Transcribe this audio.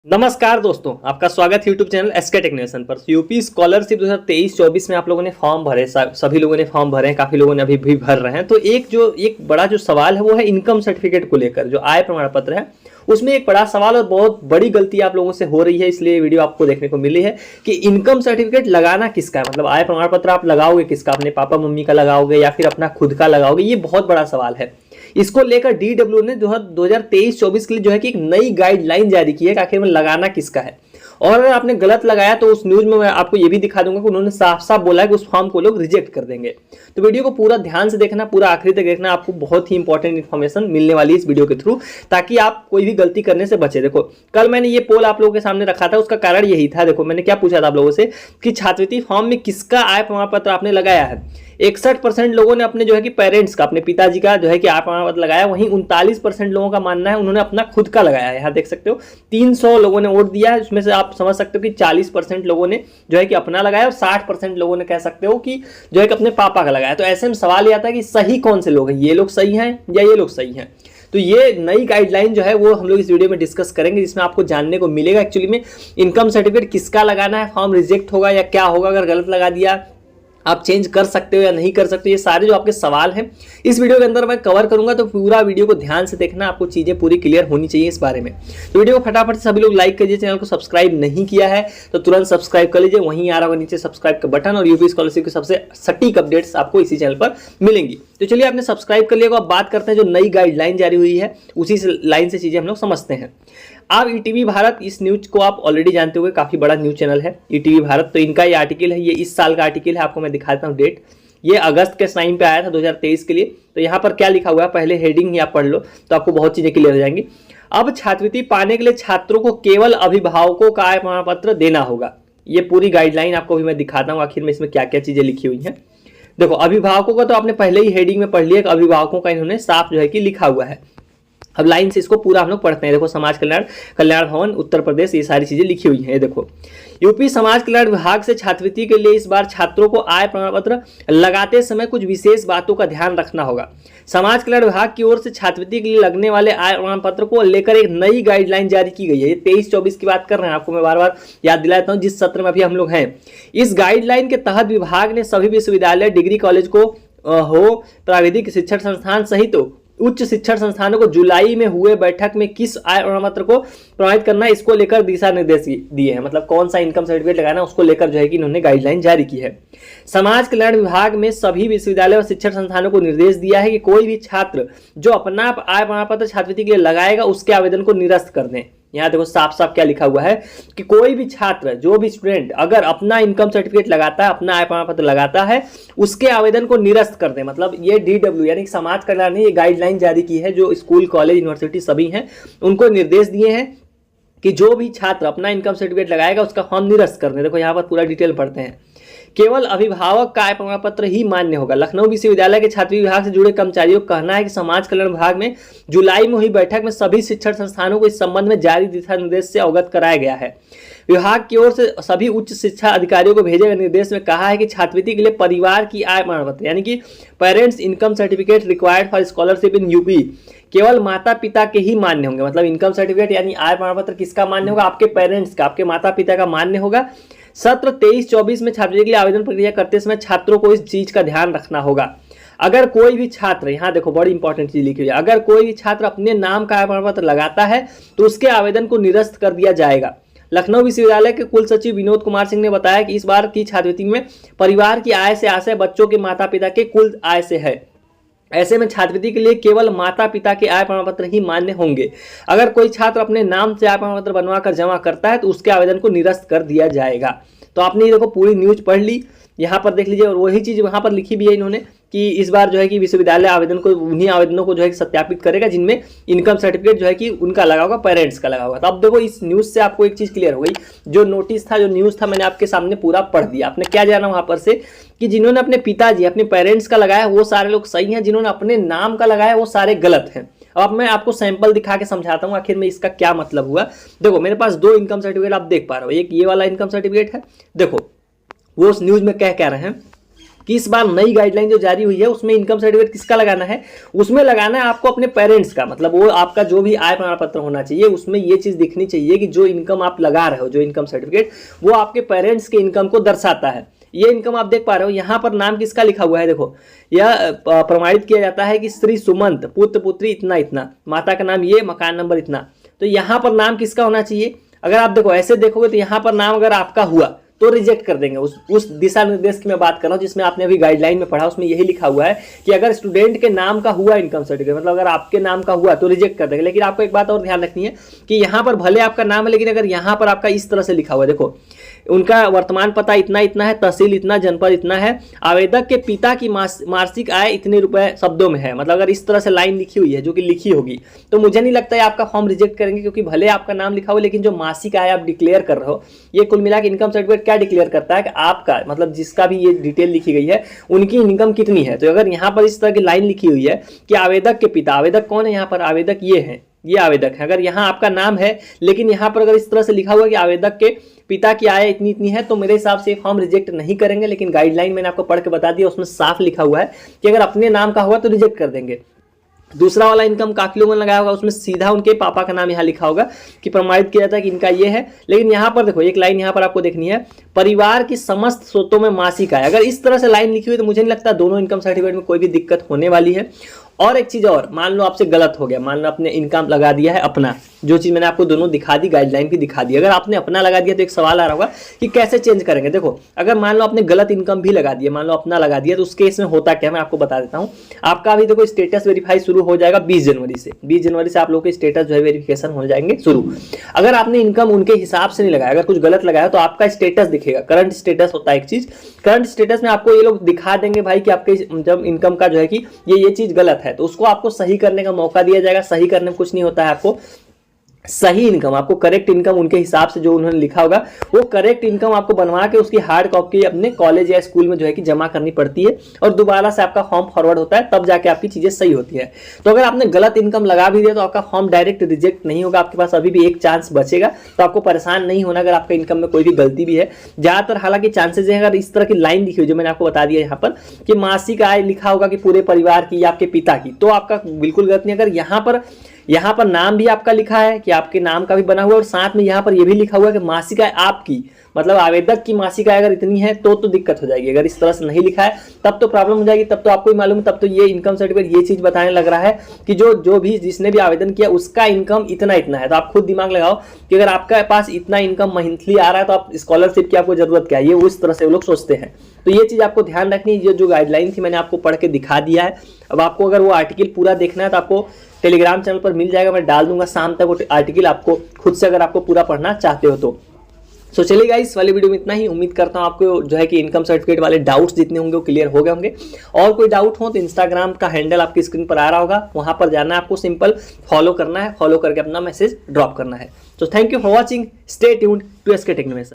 नमस्कार दोस्तों, आपका स्वागत है यूट्यूब चैनल एसके टेक्नीशियन पर। यूपी स्कॉलरशिप 2023-24 में आप लोगों ने फॉर्म भरे, सभी लोगों ने फॉर्म भरे हैं, काफ़ी लोगों ने अभी भी भर रहे हैं। तो एक बड़ा जो सवाल है वो है इनकम सर्टिफिकेट को लेकर, जो आय प्रमाण पत्र है उसमें एक बड़ा सवाल और बहुत बड़ी गलती आप लोगों से हो रही है। इसलिए वीडियो आपको देखने को मिली है कि इनकम सर्टिफिकेट लगाना किसका है, मतलब आय प्रमाण पत्र आप लगाओगे किसका, अपने पापा मम्मी का लगाओगे या फिर अपना खुद का लगाओगे, ये बहुत बड़ा सवाल है। इसको लेकर डीडब्ल्यू ने 2023-24 के लिए जो है कि एक नई गाइडलाइन जारी की है कि आखिर में लगाना किसका है। और अगर आपने गलत लगाया तो उस न्यूज में मैं आपको ये भी दिखा दूंगा कि उन्होंने साफ साफ बोला है कि उस फॉर्म को लोग रिजेक्ट कर देंगे। तो वीडियो को पूरा ध्यान से देखना, पूरा आखिरी तक देखना, आपको बहुत ही इंपॉर्टेंट इन्फॉर्मेशन मिलने वाली है इस वीडियो के थ्रू, ताकि आप कोई भी गलती करने से बचे। देखो, कल मैंने ये पोल आप लोगों के सामने रखा था, उसका कारण यही था। देखो, मैंने क्या पूछा था आप लोगों से कि छात्रवृत्ति फॉर्म में किसका आय प्रमाण पत्र आपने लगाया है। 61% लोगों ने अपने जो है कि पेरेंट्स का, अपने पिताजी का जो है कि आय प्रमाण पत्र लगाया। वहीं 39% लोगों का मानना है उन्होंने अपना खुद का लगाया है। यहाँ देख सकते हो 300 लोगों ने वोट दिया है, उसमें से आप समझ सकते हो कि 40% लोगों ने जो है कि अपना लगाया और 60% लोगों ने कह सकते हो कि जो है कि अपने पापा का लगाया। तो ऐसे में सवाल ये आता है कि सही कौन से लोग हैं, ये लोग सही हैं या ये लोग सही हैं। तो ये नई गाइडलाइन जो है वो हम लोग इस वीडियो में डिस्कस करेंगे, जिसमें आपको जानने को मिलेगा एक्चुअली में इनकम सर्टिफिकेट किसका लगाना है, फॉर्म रिजेक्ट होगा या क्या होगा, अगर गलत लगा दिया आप चेंज कर सकते हो या नहीं कर सकते। ये सारे जो आपके सवाल हैं इस वीडियो के अंदर मैं कवर करूंगा, तो पूरा वीडियो को ध्यान से देखना, आपको चीजें पूरी क्लियर होनी चाहिए इस बारे में। तो वीडियो को फटाफट से सभी लोग लाइक कीजिए, चैनल को सब्सक्राइब नहीं किया है तो तुरंत सब्सक्राइब कर लीजिए, वहीं आ रहा होगा नीचे सब्सक्राइब का बटन, और यूपी स्कॉलरशिप के सबसे सटीक अपडेट्स आपको इसी चैनल पर मिलेंगी। तो चलिए, आपने सब्सक्राइब कर लिया, अब बात करते हैं जो नई गाइडलाइन जारी हुई है उसी लाइन से चीजें हम लोग समझते हैं। अब ईटीवी भारत, इस न्यूज को आप ऑलरेडी जानते होंगे, काफी बड़ा न्यूज चैनल है ईटीवी भारत। तो इनका ये आर्टिकल है, ये इस साल का आर्टिकल है, आपको मैं दिखा देता हूँ डेट। ये अगस्त के टाइम पे आया था 2023 के लिए। तो यहाँ पर क्या लिखा हुआ है, पहले हेडिंग ही आप पढ़ लो तो आपको बहुत चीजें क्लियर हो जाएंगी। अब छात्रवृत्ति पाने के लिए छात्रों को केवल अभिभावकों का आय प्रमाण पत्र देना होगा। ये पूरी गाइडलाइन आपको भी मैं दिखाता हूँ आखिर में इसमें क्या क्या चीजें लिखी हुई हैं। देखो, अभिभावकों का तो आपने पहले ही हेडिंग में पढ़ लिया कि अभिभावकों का इन्होंने साफ जो है कि लिखा हुआ है। अब लाइन से इसको पूरा हम लोग पढ़ते हैं। देखो, समाज कल्याण भवन उत्तर प्रदेश, ये सारी चीजें लिखी हुई हैं। देखो, यूपी समाज कल्याण विभाग से छात्रवृत्ति के लिए इस बार छात्रों को आय प्रमाण पत्र लगाते समय कुछ विशेष बातों का ध्यान रखना होगा। समाज कल्याण विभाग की ओर से छात्रवृत्ति के लिए लगने वाले आय प्रमाण पत्र को लेकर एक नई गाइडलाइन जारी की गई है। ये 23-24 की बात कर रहे हैं, आपको मैं बार बार याद दिलाता हूँ जिस सत्र में अभी हम लोग हैं। इस गाइडलाइन के तहत विभाग ने सभी विश्वविद्यालय, डिग्री कॉलेज को हो, प्राविधिक शिक्षण संस्थान सहित उच्च शिक्षण संस्थानों को जुलाई में हुए बैठक में किस आय प्रमाण पत्र को प्रमाणित करना है, इसको लेकर दिशा निर्देश दिए हैं। मतलब कौन सा इनकम सर्टिफिकेट लगाना, उसको लेकर जो है कि इन्होंने गाइडलाइन जारी की है। समाज कल्याण विभाग में सभी विश्वविद्यालय और शिक्षण संस्थानों को निर्देश दिया है कि कोई भी छात्र जो अपना आय प्रमाण पत्र छात्रवृत्ति के लिए लगाएगा उसके आवेदन को निरस्त कर दें। यहाँ देखो साफ साफ क्या लिखा हुआ है कि कोई भी छात्र, जो भी स्टूडेंट अगर अपना इनकम सर्टिफिकेट लगाता है, अपना आय प्रमाण पत्र लगाता है, उसके आवेदन को निरस्त कर दे। मतलब ये डीडब्ल्यू यानी समाज कल्याण ने ये गाइडलाइन जारी की है, जो स्कूल, कॉलेज, यूनिवर्सिटी सभी हैं, उनको निर्देश दिए हैं कि जो भी छात्र अपना इनकम सर्टिफिकेट लगाएगा उसका फॉर्म निरस्त कर दे। देखो, यहाँ पर पूरा डिटेल पढ़ते हैं। केवल अभिभावक का आय प्रमाण पत्र ही मान्य होगा। लखनऊ विश्वविद्यालय के छात्र विभाग से जुड़े कर्मचारियों का कहना है कि समाज कल्याण विभाग में जुलाई में हुई बैठक में सभी शिक्षण संस्थानों को इस संबंध में जारी दिशा निर्देश से अवगत कराया गया है। विभाग की ओर से सभी उच्च शिक्षा अधिकारियों को भेजे गए निर्देश में कहा है कि छात्रवृत्ति के लिए परिवार की आय प्रमाण पत्र यानी कि parents income certificate required for scholarship in UP केवल माता पिता के ही मान्य होंगे। मतलब इनकम सर्टिफिकेट यानी आय प्रमाण पत्र किसका मान्य होगा, आपके पेरेंट्स का, आपके माता पिता का मान्य होगा। सत्र 23-24 में छात्रवृत्ति के लिए आवेदन प्रक्रिया करते समय छात्रों को इस चीज का ध्यान रखना होगा। अगर कोई भी छात्र, यहाँ देखो बड़ी इंपॉर्टेंट चीज लिखी हुई है, अगर कोई भी छात्र अपने नाम का आय प्रमाण पत्र लगाता है तो उसके आवेदन को निरस्त कर दिया जाएगा। लखनऊ विश्वविद्यालय के कुल सचिव विनोद कुमार सिंह ने बताया कि इस बार की छात्रवृत्ति में परिवार की आय से आशय बच्चों के माता पिता के कुल आय से है। ऐसे में छात्रवृत्ति के लिए केवल माता पिता के आय प्रमाण पत्र ही मान्य होंगे। अगर कोई छात्र अपने नाम से आय प्रमाण पत्र बनवाकर जमा करता है तो उसके आवेदन को निरस्त कर दिया जाएगा। तो आपने ये देखो पूरी न्यूज पढ़ ली, यहाँ पर देख लीजिए, और वही चीज वहां पर लिखी भी है इन्होंने कि इस बार जो है कि विश्वविद्यालय आवेदन को, उन्हीं आवेदनों को जो है सत्यापित करेगा जिनमें इनकम सर्टिफिकेट जो है कि उनका लगा होगा, पेरेंट्स का लगा होगा। तो अब देखो, इस न्यूज से आपको एक चीज क्लियर हो गई। जो नोटिस था, जो न्यूज था, मैंने आपके सामने पूरा पढ़ दिया। आपने क्या जाना वहां पर से कि जिन्होंने अपने पिताजी, अपने पेरेंट्स का लगाया वो सारे लोग सही हैं, जिन्होंने अपने नाम का लगाया वो सारे गलत हैं। अब मैं आपको सैंपल दिखा के समझाता हूँ आखिर में इसका क्या मतलब हुआ। देखो, मेरे पास 2 इनकम सर्टिफिकेट आप देख पा रहे हो। एक ये वाला इनकम सर्टिफिकेट है, देखो वो उस न्यूज में कह रहे हैं कि इस बार नई गाइडलाइन जो जारी हुई है उसमें इनकम सर्टिफिकेट किसका लगाना है, उसमें लगाना है आपको अपने पेरेंट्स का, मतलब वो आपका जो भी आय प्रमाण पत्र होना चाहिए उसमें ये चीज दिखनी चाहिए कि जो इनकम आप लगा रहे हो, जो इनकम सर्टिफिकेट, वो आपके पेरेंट्स के इनकम को दर्शाता है। ये इनकम आप देख पा रहे हो, यहाँ पर नाम किसका लिखा हुआ है, देखो यह प्रमाणित किया जाता है कि श्री सुमंत पुत्र पुत्री इतना इतना, माता का नाम ये, मकान नंबर इतना। तो यहाँ पर नाम किसका होना चाहिए, अगर आप देखो ऐसे देखोगे तो यहाँ पर नाम अगर आपका हुआ तो रिजेक्ट कर देंगे। उस दिशा निर्देश की मैं बात कर रहा हूँ जिसमें आपने अभी गाइडलाइन में पढ़ा, उसमें यही लिखा हुआ है कि अगर स्टूडेंट के नाम का हुआ इनकम सर्टिफिकेट, मतलब अगर आपके नाम का हुआ तो रिजेक्ट कर देंगे। लेकिन आपको एक बात और ध्यान रखनी है कि यहाँ पर भले आपका नाम है, लेकिन अगर यहाँ पर आपका इस तरह से लिखा हुआ है, देखो उनका वर्तमान पता इतना इतना है, तहसील इतना, जनपद इतना है, आवेदक के पिता की मासिक आय इतने रुपए शब्दों में है, मतलब अगर इस तरह से लाइन लिखी हुई है जो कि लिखी होगी, तो मुझे नहीं लगता है आपका फॉर्म रिजेक्ट करेंगे, क्योंकि भले आपका नाम लिखा हो लेकिन जो मासिक आय आप डिक्लेयर कर रहे हो, ये कुल मिला के इनकम सर्टिफिकेट क्या डिक्लेयर करता है कि आपका, मतलब जिसका भी ये डिटेल लिखी गई है उनकी इनकम कितनी है। तो अगर यहाँ पर इस तरह की लाइन लिखी हुई है कि आवेदक के पिता, आवेदक कौन है यहाँ पर, आवेदक ये है, ये आवेदक है, अगर यहाँ आपका नाम है लेकिन यहाँ पर अगर इस तरह से लिखा हुआ है कि आवेदक के पिता की आय इतनी इतनी है, तो मेरे हिसाब से फॉर्म रिजेक्ट नहीं करेंगे। लेकिन गाइडलाइन मैंने आपको पढ़ के बता दिया, उसमें साफ लिखा हुआ है कि अगर अपने नाम का हुआ तो रिजेक्ट कर देंगे। दूसरा वाला इनकम काफी लोगों ने लगाया होगा, उसमें सीधा उनके पापा का नाम यहाँ लिखा होगा कि प्रमाणित किया जाता है कि इनका ये है। लेकिन यहाँ पर देखो एक लाइन यहाँ पर आपको देखनी है, परिवार की समस्त स्रोतों में मासिक आय, अगर इस तरह से लाइन लिखी हुई तो मुझे नहीं लगता दोनों इनकम सर्टिफिकेट में कोई भी दिक्कत होने वाली है। और एक चीज और, मान लो आपसे गलत हो गया, मान लो आपने इनकम लगा दिया है अपना, जो चीज मैंने आपको दोनों दिखा दी, गाइडलाइन भी दिखा दी, अगर आपने अपना लगा दिया तो एक सवाल आ रहा होगा कि कैसे चेंज करेंगे। देखो अगर मान लो आपने गलत इनकम भी लगा दिया, मान लो अपना लगा दिया, तो उस केस में होता क्या, मैं आपको बता देता हूँ। आपका अभी देखो स्टेटस वेरीफाई शुरू हो जाएगा 20 जनवरी से, 20 जनवरी से आप लोगों के स्टेटस जो है वेरिफिकेशन हो जाएंगे शुरू। अगर आपने इनकम उनके हिसाब से नहीं लगाया, अगर कुछ गलत लगाया तो आपका स्टेटस दिखेगा, करंट स्टेटस होता है एक चीज, करंट स्टेटस में आपको ये लोग दिखा देंगे भाई कि आपके जब इनकम का जो है कि ये चीज गलत है, तो उसको आपको सही करने का मौका दिया जाएगा। सही करने में कुछ नहीं होता है, आपको सही इनकम, आपको करेक्ट इनकम उनके हिसाब से जो उन्होंने लिखा होगा वो करेक्ट इनकम आपको बनवा के उसकी हार्ड कॉपी अपने कॉलेज या स्कूल में जो है कि जमा करनी पड़ती है, और दोबारा से आपका फॉर्म फॉरवर्ड होता है, तब जाके आपकी चीजें सही होती है। तो अगर आपने गलत इनकम लगा भी दिया तो आपका फॉर्म डायरेक्ट रिजेक्ट नहीं होगा, आपके पास अभी भी एक चांस बचेगा, तो आपको परेशान नहीं होना अगर आपका इनकम में कोई भी गलती भी है। ज्यादातर हालांकि चांसेस है, अगर इस तरह की लाइन लिखी हुई जो मैंने आपको बता दिया यहाँ पर कि मासिक आय लिखा होगा कि पूरे परिवार की या आपके पिता की, तो आपका बिल्कुल गलत नहीं। अगर यहाँ पर नाम भी आपका लिखा है कि आपके नाम का भी बना हुआ है, और साथ में यहाँ पर यह भी लिखा हुआ है कि मासिक आय आपकी, मतलब आवेदक की मासिक आय अगर इतनी है तो दिक्कत हो जाएगी। अगर इस तरह से नहीं लिखा है तब तो प्रॉब्लम हो जाएगी, तब तो आपको ही मालूम है, तब तो ये इनकम सर्टिफिकेट ये चीज बताने लग रहा है कि जो भी जिसने भी आवेदन किया उसका इनकम इतना इतना है। तो आप खुद दिमाग लगाओ कि अगर आपके पास इतना इनकम मंथली आ रहा है तो आप स्कॉलरशिप की आपको जरूरत क्या है, ये उस तरह से वो लोग सोचते हैं। तो ये चीज आपको ध्यान रखनी है, जो गाइडलाइन थी मैंने आपको पढ़ के दिखा दिया है। अब आपको अगर वो आर्टिकल पूरा देखना है तो आपको टेलीग्राम चैनल पर मिल जाएगा, मैं डाल दूंगा शाम तक वो आर्टिकल, आपको खुद से अगर आपको पूरा पढ़ना चाहते हो तो। सो चलिए गाइस, वाली वीडियो में इतना ही। उम्मीद करता हूँ आपको जो है कि इनकम सर्टिफिकेट वाले डाउट्स जितने होंगे वो क्लियर हो गए होंगे। और कोई डाउट हो तो इंस्टाग्राम का हैंडल आपकी स्क्रीन पर आ रहा होगा, वहां पर जाना है आपको, सिंपल फॉलो करना है, फॉलो करके अपना मैसेज ड्रॉप करना है। So thank you for watching, stay tuned to SK टेक्नोमेशन।